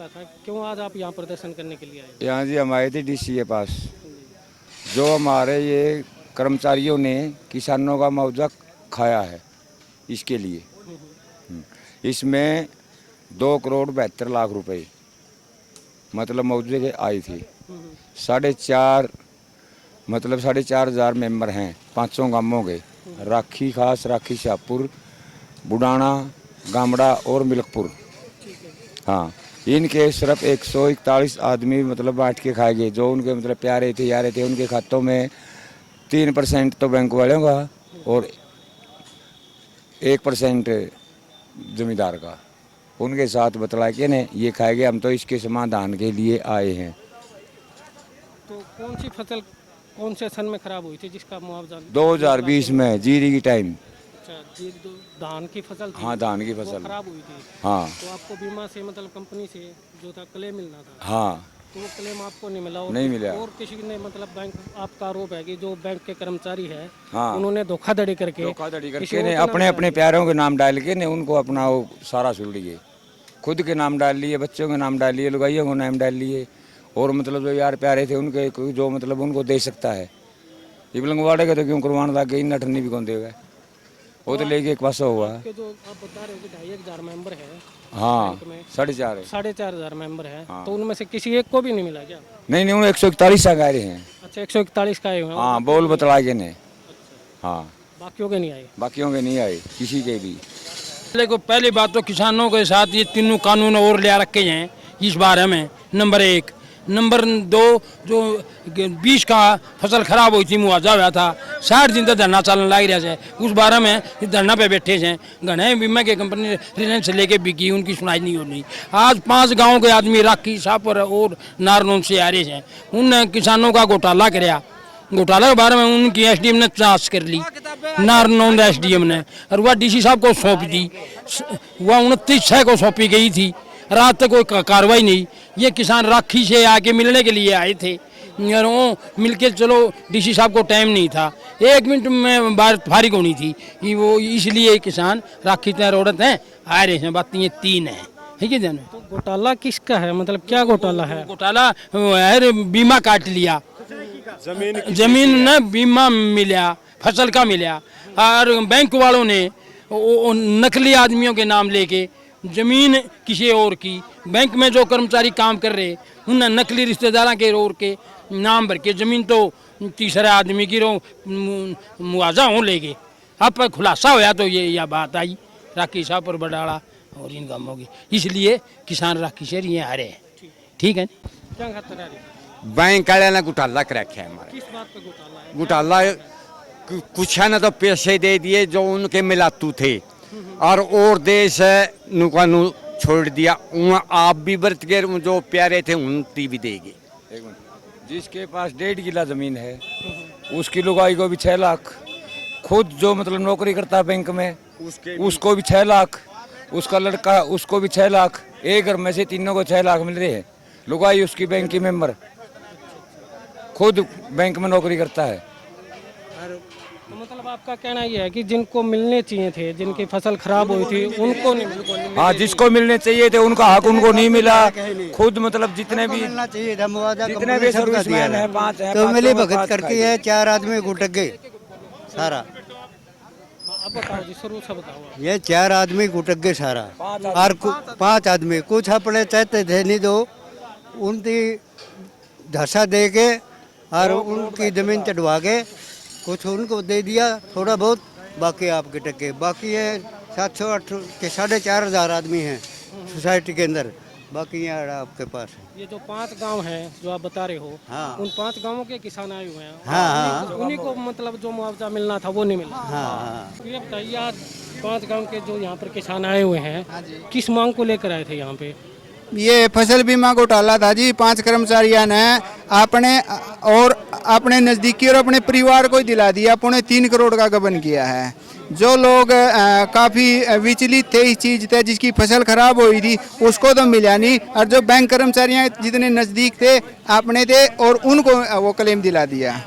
था, क्यों आज आप यहाँ प्रदर्शन करने के लिए आए? यहाँ जी हम आए थे डीसी के पास। जो हमारे ये कर्मचारियों ने किसानों का मुआवजा खाया है, इसके लिए इसमें 2,72,00,000 रुपए मतलब मुआवजे के आई थी। 4.5 मतलब 4,500 मेंबर हैं 500 गांवों के, राखी खास, राखी शाहपुर, बुडाना, गामड़ा और मिल्कपुर। हाँ, इनके सिर्फ 141 आदमी मतलब बांट के खाए गए, जो उनके मतलब प्यारे थे यारे थे। उनके खातों में 3% तो बैंक वालों का और 1% जमींदार का। उनके साथ बतला के ने ये खाए गए। हम तो इसके समाधान के लिए आए हैं। तो कौन सी फसल कौन से सन में खराब हुई थी जिसका मुआवजा? 2020 में जीरी की टाइम। अच्छा, जी, धान की फसल थी। हाँ, धान की वो फसल खराब हुई थी। हाँ तो आपको बीमा से मतलब कंपनी से जो था क्लेम मिलना था, हाँ तो वो क्लेम आपको नहीं मिला? और नहीं मिला। और किसी ने मतलब बैंक, आपका आरोप है कि जो बैंक के कर्मचारी है हाँ, उन्होंने धोखाधड़ी करके किसी और ने के नाम अपने अपने डाल प्यारों के नाम डाल के ने उनको अपना वो सारा सुन लिए। खुद के नाम डाल लिए, बच्चों के नाम डाल लिए, लुगाइयों के नाम डाल लिए। और मतलब जो यार प्यारे थे उनके, जो मतलब उनको दे सकता है। ये बिलंगवाड़े के तो क्यों करवाना था कि इन अठन्नी भी कौन देगा, वो तो लेके एक पास हुआ। के जो आप बता रहे हो कि 2,500 मेंबर है हाँ, बैंक में, 4.5 4,500 मेंबर है, हाँ। तो उनमें से किसी एक को भी नहीं मिला क्या? नहीं, उन्हें 141 आ रहे हैं। अच्छा, 141 का आए हुए हैं। हाँ, बोल बतला के ने। अच्छा, हाँ, बाकियों के नहीं आए? बाकियों के नहीं आए, किसी के भी। देखो, पहली बात तो किसानों के साथ ये तीनों कानून और लिया रखे हैं इस बारे में। नंबर 1। नंबर 2, जो 20 का फसल खराब हुई थी, मुआवजा हुआ था, 60 दिन तक धरना चलन लग रहा है। उस बारे में धरना पे बैठे हैं घने बीमा के कंपनी रिलायंस से लेके बिकी, उनकी सुनाई नहीं हो रही। आज 5 गाँव के आदमी राखी शाहपुर और नारनौंद से आ रहे हैं। उन किसानों का घोटाला कराया। घोटाला के बारे में उनकी एसडीएम ने जांच कर ली, नारनौंद एसडीएम ने, और वह डीसी साहब को सौंप दी। वह 29 को सौंपी गई थी, रात तक कोई कार्रवाई नहीं। ये किसान राखी से आके मिलने के लिए आए थे और वो मिलके चलो, डीसी साहब को टाइम नहीं था, 1 मिनट में बात फारिग होनी थी कि वो, इसलिए किसान राखी तय रोडत हैं आ रहे हैं। बात ये 3 है, ठीक है जानो। तो घोटाला किसका है, मतलब क्या घोटाला है? घोटाला है, बीमा काट लिया, जमीन ने बीमा मिला, फसल का मिला, और बैंक वालों ने नकली आदमियों के नाम लेके जमीन किसी और की, बैंक में जो कर्मचारी काम कर रहे उन नकली रिश्तेदारों के और के नाम भर के जमीन तो तीसरे आदमी की रो मुआवजा हो ले गए। अब खुलासा होया तो ये यह बात आई राखी साहब पर बडाड़ा और इन कामों की, इसलिए किसान राखी से ये आ रहे हैं। ठीक है, क्या खतरा है? बैंक वाले ने घोटाला कर रखा है हमारे। किस बात पे घोटाला है? घोटाला कुछ है ना, तो पैसे दे दिए जो उनके मिलातू थे, और देश नुकानू छोड़ दिया। आप भी बरत गए, जो प्यारे थे उनकी भी देगी। जिसके पास 1.5 किला जमीन है उसकी लुगाई को भी 6 लाख, खुद जो मतलब नौकरी करता है बैंक में उसको भी 6 लाख, उसका लड़का उसको भी 6 लाख। एक घर में से तीनों को 6 लाख मिल रहे हैं। लुगाई उसकी बैंक की मेंबर, खुद बैंक में नौकरी करता है। तो मतलब आपका कहना ये है कि जिनको मिलने चाहिए थे, जिनकी फसल खराब हुई थी, उनको नहीं मिला? हाँ, जिसको मिलने चाहिए थे उनका हक उनको नहीं मिला। खुद मतलब जितने भी मिलना चाहिए था मुआवजा, जितने भी सर्विसमैन है, 5 है, तो मिली भगत 5 करके है, 4 आदमी घुटक गए सारा। अब बताओ जी, शुरू से बताओ आप। ये 4 आदमी घुटक गए सारा, और 5 आदमी कुछ अपने चाहते थे नहीं, तो उनकी धसा दे के और उनकी जमीन चढ़वा के कुछ उनको दे दिया थोड़ा बहुत, बाकी आपके टके। बाकी ये 700-800 के 4,500 आदमी हैं सोसाइटी के अंदर, बाकी यहाँ आपके पास है। ये जो 5 गांव हैं जो आप बता रहे हो, हाँ। उन 5 गांवों के किसान आए हुए हैं। हाँ, उन्हीं को मतलब जो मुआवजा मिलना था वो नहीं मिला। हाँ। ये बताइए, आज 5 गांव के जो यहाँ पर किसान आए हुए हैं, किस मांग को लेकर आए थे यहाँ पे? ये फसल बीमा घोटाला था जी। 5 कर्मचारियों ने अपने नज़दीकी और अपने परिवार को ही दिला दिया। 3.25 करोड़ का गबन किया है। जो लोग काफ़ी विचलित थे इस चीज़ से, जिसकी फसल खराब हुई थी उसको तो मिला नहीं, और जो बैंक कर्मचारियाँ जितने नज़दीक थे अपने थे और उनको वो क्लेम दिला दिया।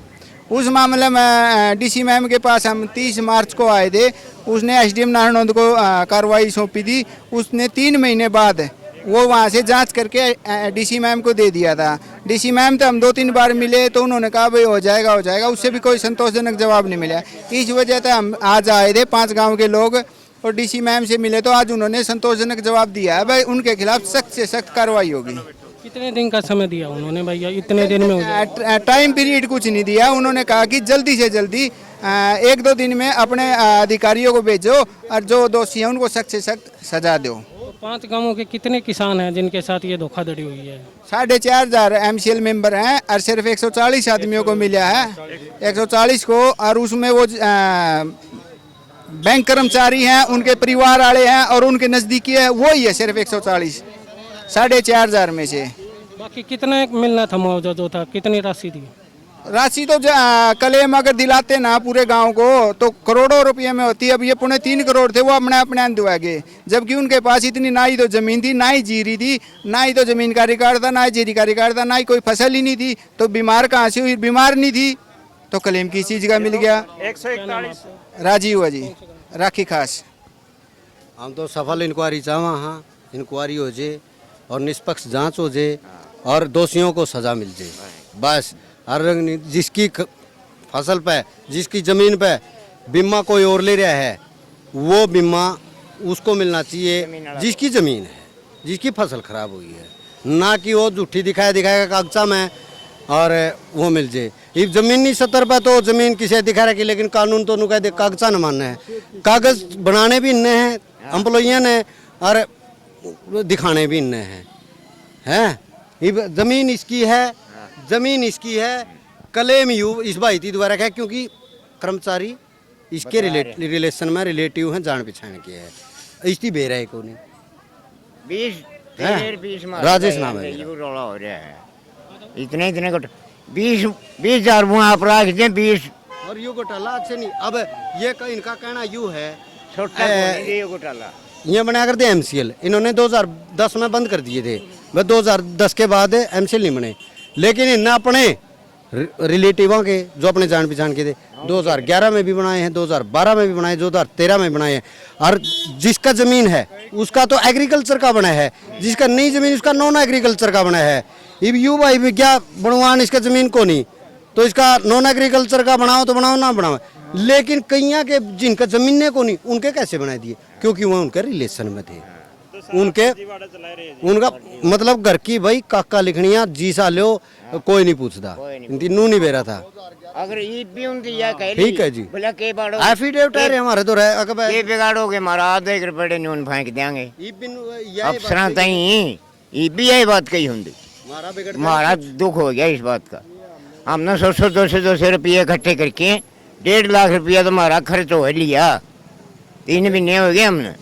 उस मामले में डीसी मैम के पास हम 30 मार्च को आए थे। उसने एसडीएम नारनौंद को कार्रवाई सौंपी थी। उसने 3 महीने बाद वो वहाँ से जांच करके डीसी मैम को दे दिया था। डीसी मैम तो हम 2-3 बार मिले तो उन्होंने कहा भाई हो जाएगा, उससे भी कोई संतोषजनक जवाब नहीं मिला। इस वजह से हम आज आए थे 5 गांव के लोग और डीसी मैम से मिले तो आज उन्होंने संतोषजनक जवाब दिया है भाई उनके खिलाफ सख्त से सख्त कार्रवाई होगी। कितने दिन का समय दिया उन्होंने भैया, इतने दिन में हो जाए? टाइम पीरियड कुछ नहीं दिया, उन्होंने कहा कि जल्दी से जल्दी 1-2 दिन में अपने अधिकारियों को भेजो और जो दोषी हैं उनको सख्त से सख्त सजा दो। 5 गांवों के कितने किसान हैं जिनके साथ ये धोखाधड़ी हुई है? 4,500 MCL मेंबर हैं और सिर्फ 140 आदमियों को मिला है, 140 को, और उसमें वो बैंक कर्मचारी हैं, उनके परिवार वाले हैं और उनके नज़दीकी है, वो ही है सिर्फ 140 4,500 में से। बाकी कितने मिलना था मुआवजा जो था, कितनी राशि थी? राशि तो क्लेम अगर दिलाते ना पूरे गांव को तो करोड़ों रुपये में होती है। अब ये 3.5 करोड़ थे वो अपने दुआ गए, जबकि उनके पास इतनी ना ही तो ज़मीन थी, ना ही जीरी थी, ना ही तो ज़मीन का रिकॉर्ड था, ना ही जीरी का रिकॉर्ड था, ना ही कोई फसल ही नहीं थी, तो बीमार कहाँ से हुई? बीमार नहीं थी तो क्लेम किस चीज़ का मिल गया? 141 राजीव जी, राखी खास। हम तो सफल इंक्वायरी चाहवा हाँ, इंक्वायरी हो जाए और निष्पक्ष जांच हो जाए और दोषियों को सजा मिल जाए बस। हर जिसकी फसल पे, जिसकी ज़मीन पे बीमा कोई और ले रहा है वो बीमा उसको मिलना चाहिए जिसकी ज़मीन है, जिसकी फसल खराब हुई है, ना कि वो झूठी दिखाएगा कागजा में और वो मिल जाए। ये ज़मीनी सतर पर तो ज़मीन किसे दिखा रखी, लेकिन कानून तो कह दे कागजा न मानना है। कागज़ बनाने भी इन्ने हैं एम्प्लॉइयाँ ने और दिखाने भी इन्ने हैं। ये ज़मीन इसकी है, ज़मीन इसकी है, क्लेम यू इस भाई द्वारा है क्योंकि कर्मचारी इसके रिलेशन में रिलेटिव हैं, जान पहचान के है, इसकी बेरा है को नहीं। 20 राजेश नाम है। ये रोला हो रहा है इतने को 20,000 वो आप रख दें 20 और यू घोटाला अच्छे नहीं। अब ये इनका कहना यू है छोटा घोटाला ये बना कर दे MCL, इन्होंने 2010 में बंद कर दिए थे, वह 2010 के बाद MCL नहीं बने, लेकिन इन्हें अपने रिलेटिवों के जो अपने जान पहचान के थे 2011 में भी बनाए हैं, 2012 में भी बनाए, 2013 में बनाए हैं। और जिसका ज़मीन है उसका तो एग्रीकल्चर का बना है, जिसका नहीं ज़मीन उसका नॉन एग्रीकल्चर का बना है। ये यू भाई भी क्या बनवान इसका ज़मीन को नहीं, तो इसका नॉन एग्रीकल्चर का बनाओ तो बनाओ ना बनाओ, लेकिन कईया के जिनका ज़मीन को नहीं उनके कैसे बना दिए? क्योंकि वह उनके रिलेशन में थे, उनका मतलब घर की भाई काका लिखनिया जी सालो कोई नहीं पूछता, तीनों नहीं बेरा था। अगर ईद भी उनकी या कह ठीक है जी, बोला के बाड़ो एफिडेविट है हमारे तो रहे अगर के बिगाड़ोगे मारा आधे रुपये नून फेंक देंगे अफसर तई ये भी यही बात कही होंगी। हमारा दुख हो गया इस बात का। हमने 100-200 रुपये इकट्ठे करके 1.5 लाख रुपया तो हमारा खर्च हो लिया, 3 महीने हो गए हमने,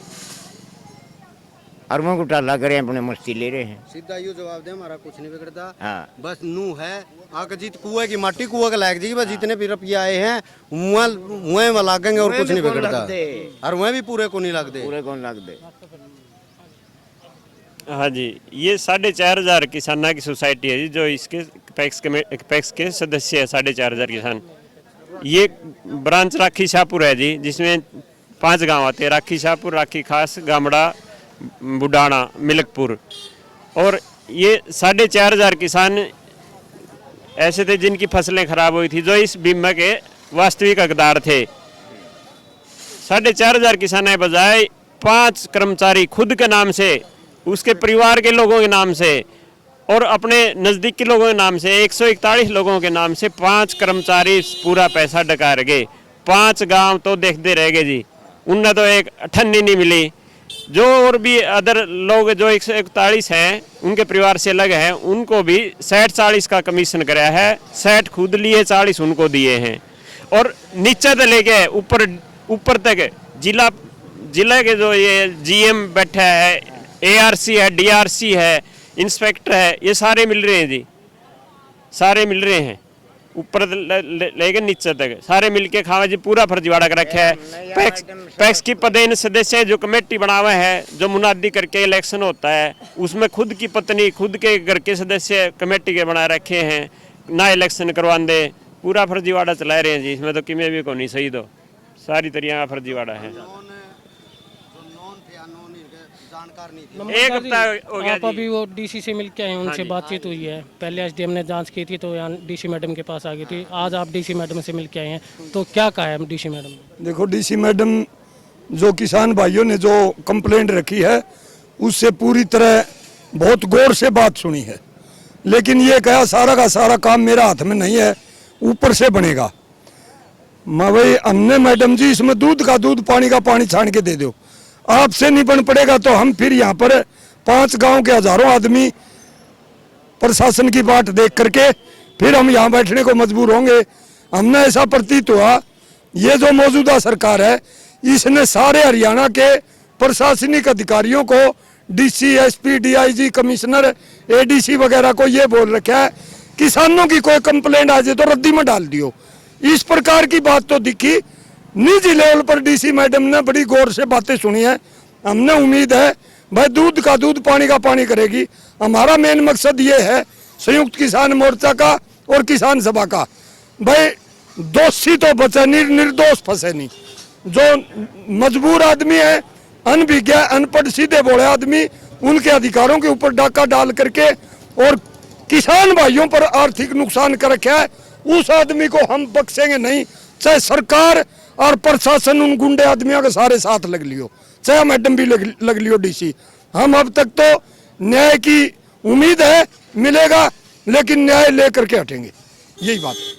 और वो घोटाला करे अपने मस्ती ले रहे हैं। सीधा यू जवाब दे हमारा कुछ नहीं बिगड़ता, हाँ। बस नू है आगे जीत कुएं की माटी कुएं का लायक जी, बस जितने भी रुपये आए हैं वह में लागेंगे और कुछ नहीं बिगड़ता, और वह भी पूरे को नहीं लगते, पूरे कौन लग दे। हाँ जी, ये 4,500 किसानों की सोसाइटी है जी, जो इसके पैक्स के सदस्य है 4,500 किसान। ये ब्रांच राखी शाहपुर है जी, जिसमें 5 गांव आते हैं, राखी शाहपुर, राखी खास, गामड़ा, बुडाना, मिलकपुर। और ये 4,500 किसान ऐसे थे जिनकी फसलें खराब हुई थी, जो इस बीमा के वास्तविक हकदार थे। 4,500 किसान बजाय 5 कर्मचारी खुद के नाम से, उसके परिवार के लोगों के नाम से और अपने नज़दीक के लोगों के नाम से 141 लोगों के नाम से 5 कर्मचारी पूरा पैसा डका गए। 5 गांव तो देखते रह गए जी, उनने तो एक ठन्नी नहीं मिली। जो और भी अदर लोग जो 141 हैं उनके परिवार से अलग हैं, उनको भी 60-40 का कमीशन कराया है, 60 खुद लिए, 40 उनको दिए हैं। और नीचे से लेके ऊपर तक जिला के जो ये GM बैठा है, ARC है, DRC है, इंस्पेक्टर है, ये सारे मिल रहे हैं जी, सारे मिल रहे हैं, ऊपर लेके नीचे तक सारे मिलके खावा जी। पूरा फर्जीवाड़ा कर रखा है। पैक्स की पदेन सदस्य जो कमेटी बनावा है, जो मुनादी करके इलेक्शन होता है, उसमें खुद की पत्नी, खुद के घर के सदस्य कमेटी के बना रखे हैं, ना इलेक्शन करवाते, पूरा फर्जीवाड़ा चला रहे हैं जी। इसमें तो किमें भी को नहीं सही, तो सारी तरीका का फर्जीवाड़ा है। एक हफ्ता हो गया आप जी। अभी वो डीसी से मिल के आए हैं, उनसे बातचीत हुई है। पहले एसडीएम ने जांच की थी तो यहाँ डीसी मैडम के पास आ गई थी। आज आप डीसी मैडम से मिल के आए हैं, तो क्या कहा है डीसी मैडम ने? देखो डीसी मैडम जो किसान भाइयों ने जो कंप्लेंट रखी है उससे पूरी तरह बहुत गौर से बात सुनी है, लेकिन ये कहा सारा का सारा काम मेरा हाथ में नहीं है, ऊपर से बनेगा। मैं भाई हमने मैडम जी इसमें दूध का दूध पानी का पानी छान के दे दो, आपसे नहीं बन पड़ेगा तो हम फिर यहाँ पर 5 गांव के हजारों आदमी प्रशासन की बाट देख करके फिर हम यहाँ बैठने को मजबूर होंगे। हमने ऐसा प्रतीत हुआ ये जो मौजूदा सरकार है इसने सारे हरियाणा के प्रशासनिक अधिकारियों को DC, SP, DIG, commissioner, ADC वगैरह को ये बोल रखा है किसानों की कोई कंप्लेंट आ जाए तो रद्दी में डाल दियो। इस प्रकार की बात तो दिखी। निजी लेवल पर डीसी मैडम ने बड़ी गौर से बातें सुनी है। हमने उम्मीद है भाई दूध का दूध पानी का पानी करेगी। हमारा मेन मकसद ये है संयुक्त किसान मोर्चा का और किसान सभा का, भाई दोषी तो बचे नहीं, निर्दोष फंसे नहीं। जो मजबूर आदमी है, अनभिज्ञ, अनपढ़, सीधे बोले आदमी, उनके अधिकारों के ऊपर डाका डाल करके और किसान भाइयों पर आर्थिक नुकसान कर रखा है, उस आदमी को हम बख्शेंगे नहीं। चाहे सरकार और प्रशासन उन गुंडे आदमियों के सारे साथ लग लियो, चाहे मैडम भी लग लियो डीसी। हम अब तक तो न्याय की उम्मीद है मिलेगा, लेकिन न्याय लेकर के हटेंगे, यही बात है।